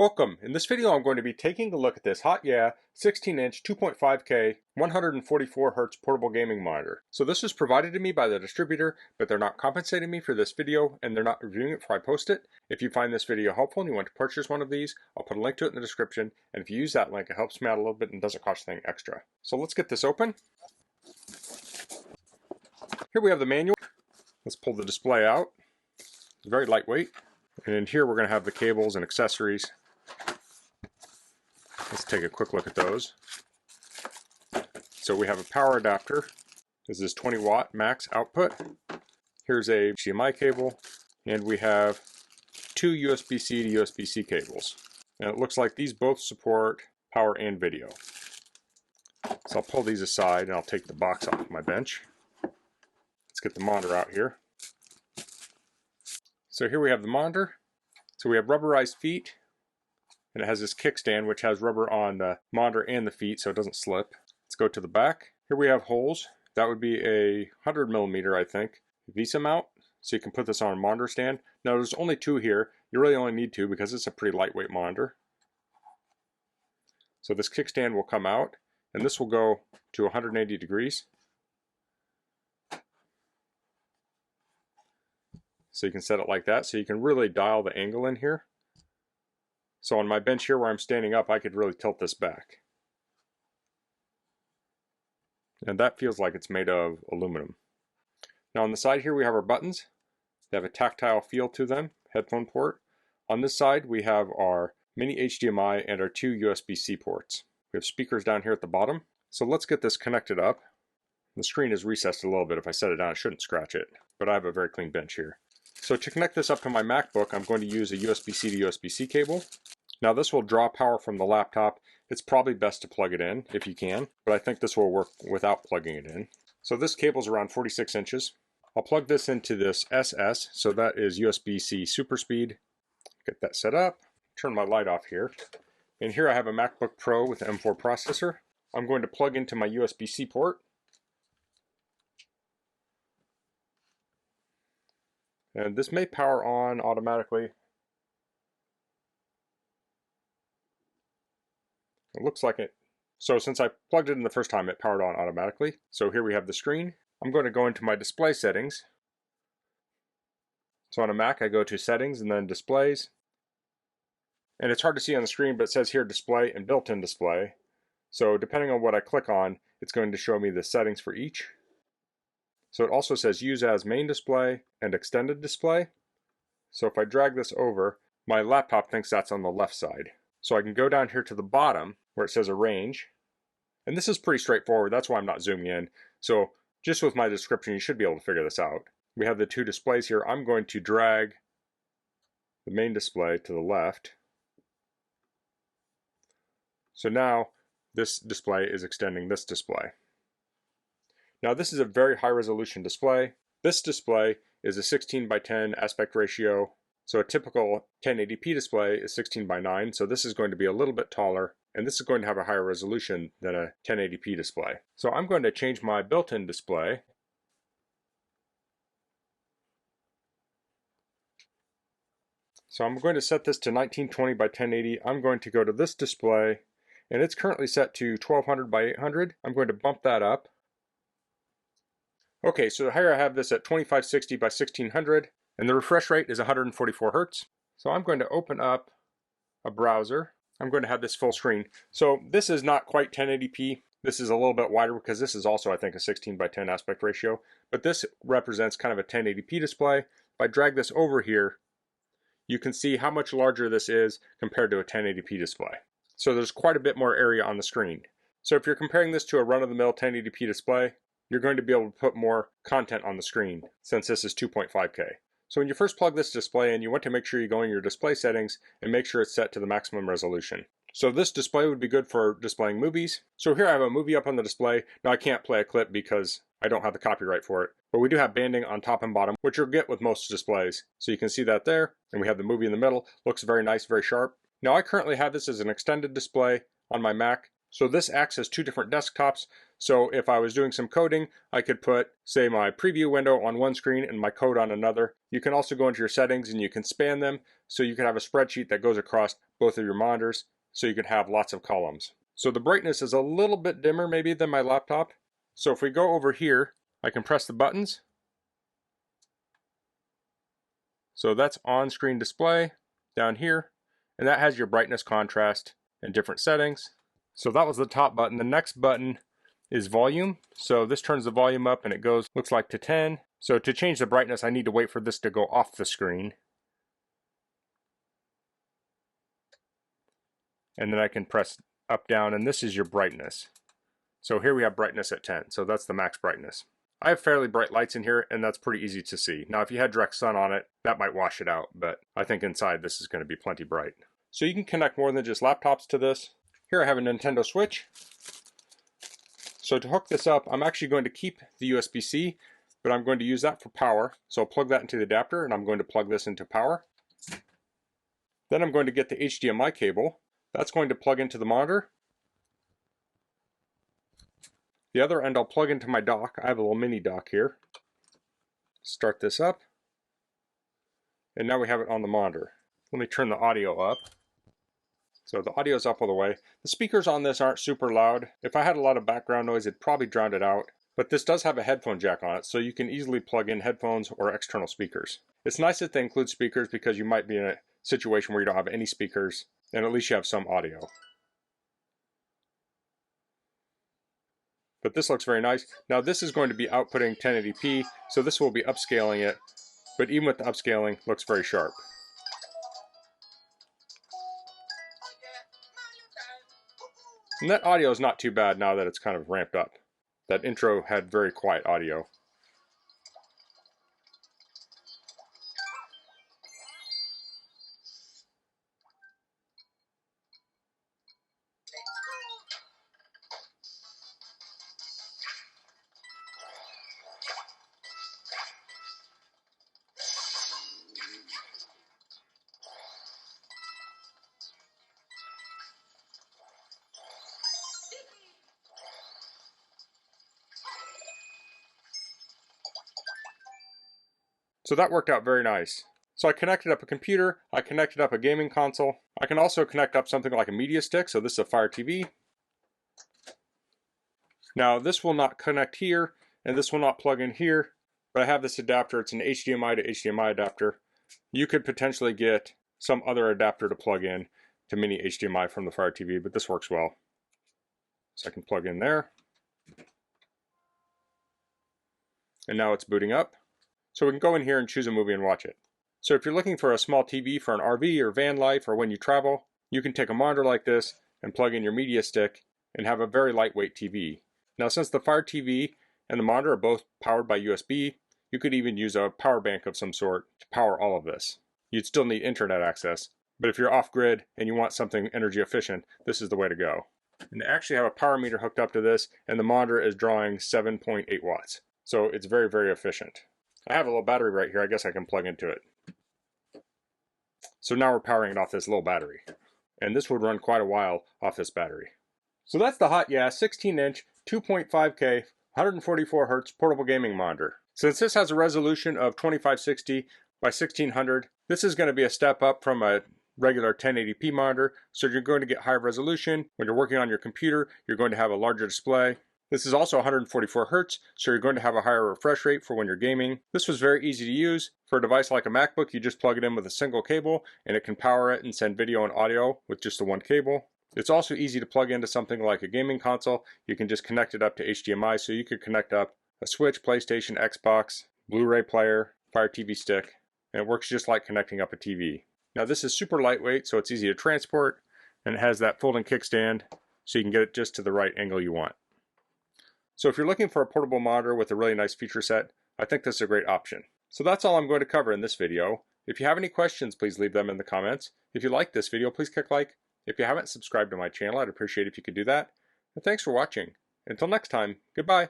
Welcome. In this video I'm going to be taking a look at this HotYeah 16-inch 2.5K 144Hz portable gaming monitor. So this was provided to me by the distributor, but they're not compensating me for this video and they're not reviewing it before I post it. If you find this video helpful and you want to purchase one of these, I'll put a link to it in the description, and if you use that link it helps me out a little bit and doesn't cost anything extra. So let's get this open. Here we have the manual. Let's pull the display out. It's very lightweight. And in here we're going to have the cables and accessories. Let's take a quick look at those. So we have a power adapter. This is 20 watt max output. Here's a HDMI cable, and we have two USB-C to USB-C cables. And it looks like these both support power and video. So I'll pull these aside and I'll take the box off my bench. Let's get the monitor out here. So here we have the monitor. So we have rubberized feet, and it has this kickstand which has rubber on the monitor and the feet so it doesn't slip. Let's go to the back. Here we have holes. That would be a 100mm, I think, VESA mount, so you can put this on a monitor stand. Now there's only two here. You really only need two because it's a pretty lightweight monitor. So this kickstand will come out, and this will go to 180 degrees. So you can set it like that, so you can really dial the angle in here. So on my bench here where I'm standing up, I could really tilt this back. And that feels like it's made of aluminum. Now on the side here we have our buttons. They have a tactile feel to them, headphone port. On this side we have our mini HDMI and our two USB-C ports. We have speakers down here at the bottom. So let's get this connected up. The screen is recessed a little bit. If I set it down, it shouldn't scratch it, but I have a very clean bench here. So to connect this up to my MacBook, I'm going to use a USB-C to USB-C cable. Now this will draw power from the laptop. It's probably best to plug it in if you can, but I think this will work without plugging it in. So this cable is around 46 inches. I'll plug this into this SS, so that is USB-C super speed. Get that set up. Turn my light off here. And here I have a MacBook Pro with an M4 processor. I'm going to plug into my USB-C port. And this may power on automatically. It looks like it. So since I plugged it in the first time, it powered on automatically. So here we have the screen. I'm going to go into my display settings. So on a Mac, I go to settings and then displays. And it's hard to see on the screen, but it says here display and built-in display. So depending on what I click on, it's going to show me the settings for each. So it also says use as main display and extended display. So if I drag this over, my laptop thinks that's on the left side. So I can go down here to the bottom where it says arrange. And this is pretty straightforward. That's why I'm not zooming in. So just with my description, you should be able to figure this out. We have the two displays here. I'm going to drag the main display to the left. So now this display is extending this display. Now this is a very high resolution display. This display is a 16:10 aspect ratio. So a typical 1080p display is 16:9. So this is going to be a little bit taller, and this is going to have a higher resolution than a 1080p display. So I'm going to change my built-in display. So I'm going to set this to 1920 by 1080. I'm going to go to this display, and it's currently set to 1200 by 800. I'm going to bump that up. Okay, so here I have this at 2560 by 1600, and the refresh rate is 144 Hz. So I'm going to open up a browser. I'm going to have this full screen. So this is not quite 1080p. This is a little bit wider because this is also, I think, a 16:10 aspect ratio. But this represents kind of a 1080p display. If I drag this over here, you can see how much larger this is compared to a 1080p display. So there's quite a bit more area on the screen. So if you're comparing this to a run-of-the-mill 1080p display, you're going to be able to put more content on the screen since this is 2.5K. So when you first plug this display in, you want to make sure you go in your display settings and make sure it's set to the maximum resolution. So this display would be good for displaying movies. So here I have a movie up on the display. Now I can't play a clip because I don't have the copyright for it, but we do have banding on top and bottom, which you'll get with most displays. So you can see that there, and we have the movie in the middle. Looks very nice, very sharp. Now I currently have this as an extended display on my Mac. So this acts as two different desktops. So if I was doing some coding, I could put, say, my preview window on one screen and my code on another. You can also go into your settings and you can span them. So you can have a spreadsheet that goes across both of your monitors. So you could have lots of columns. So the brightness is a little bit dimmer maybe than my laptop. So if we go over here, I can press the buttons. So that's on-screen display down here. And that has your brightness, contrast, and different settings. So that was the top button. The next button is volume. So this turns the volume up and it goes, looks like, to 10. So to change the brightness, I need to wait for this to go off the screen. And then I can press up, down, and this is your brightness. So here we have brightness at 10. So that's the max brightness. I have fairly bright lights in here, and that's pretty easy to see. Now, if you had direct sun on it, that might wash it out, but I think inside this is going to be plenty bright. So you can connect more than just laptops to this. Here I have a Nintendo Switch. So to hook this up, I'm actually going to keep the USB-C, but I'm going to use that for power. So I'll plug that into the adapter, and I'm going to plug this into power. Then I'm going to get the HDMI cable. That's going to plug into the monitor. The other end I'll plug into my dock. I have a little mini dock here. Start this up. And now we have it on the monitor. Let me turn the audio up. So the audio is up all the way. The speakers on this aren't super loud. If I had a lot of background noise, it'd probably drown it out. But this does have a headphone jack on it, so you can easily plug in headphones or external speakers. It's nice that they include speakers because you might be in a situation where you don't have any speakers, and at least you have some audio. But this looks very nice. Now this is going to be outputting 1080p, so this will be upscaling it. But even with the upscaling, it looks very sharp. And that audio is not too bad now that it's kind of ramped up. That intro had very quiet audio. So that worked out very nice. So I connected up a computer, I connected up a gaming console. I can also connect up something like a media stick, so this is a Fire TV. Now this will not connect here, and this will not plug in here, but I have this adapter. It's an HDMI to HDMI adapter. You could potentially get some other adapter to plug in to mini HDMI from the Fire TV, but this works well. So I can plug in there. And now it's booting up. So we can go in here and choose a movie and watch it. So if you're looking for a small TV for an RV or van life or when you travel, you can take a monitor like this and plug in your media stick and have a very lightweight TV. Now since the Fire TV and the monitor are both powered by USB, you could even use a power bank of some sort to power all of this. You'd still need internet access, but if you're off-grid and you want something energy efficient, this is the way to go. And I actually have a power meter hooked up to this, and the monitor is drawing 7.8 watts. So it's very, very efficient. I have a little battery right here. I guess I can plug into it. So now we're powering it off this little battery. And this would run quite a while off this battery. So that's the HotYeah 16-inch 2.5K 144Hz portable gaming monitor. Since this has a resolution of 2560 by 1600, this is going to be a step up from a regular 1080p monitor. So you're going to get higher resolution. When you're working on your computer, you're going to have a larger display. This is also 144 Hz, so you're going to have a higher refresh rate for when you're gaming. This was very easy to use. For a device like a MacBook, you just plug it in with a single cable, and it can power it and send video and audio with just the one cable. It's also easy to plug into something like a gaming console. You can just connect it up to HDMI, so you could connect up a Switch, PlayStation, Xbox, Blu-ray player, Fire TV stick, and it works just like connecting up a TV. Now this is super lightweight, so it's easy to transport, and it has that folding kickstand, so you can get it just to the right angle you want. So if you're looking for a portable monitor with a really nice feature set, I think this is a great option. So that's all I'm going to cover in this video. If you have any questions, please leave them in the comments. If you like this video, please click like. If you haven't subscribed to my channel, I'd appreciate it if you could do that. And thanks for watching. Until next time, goodbye.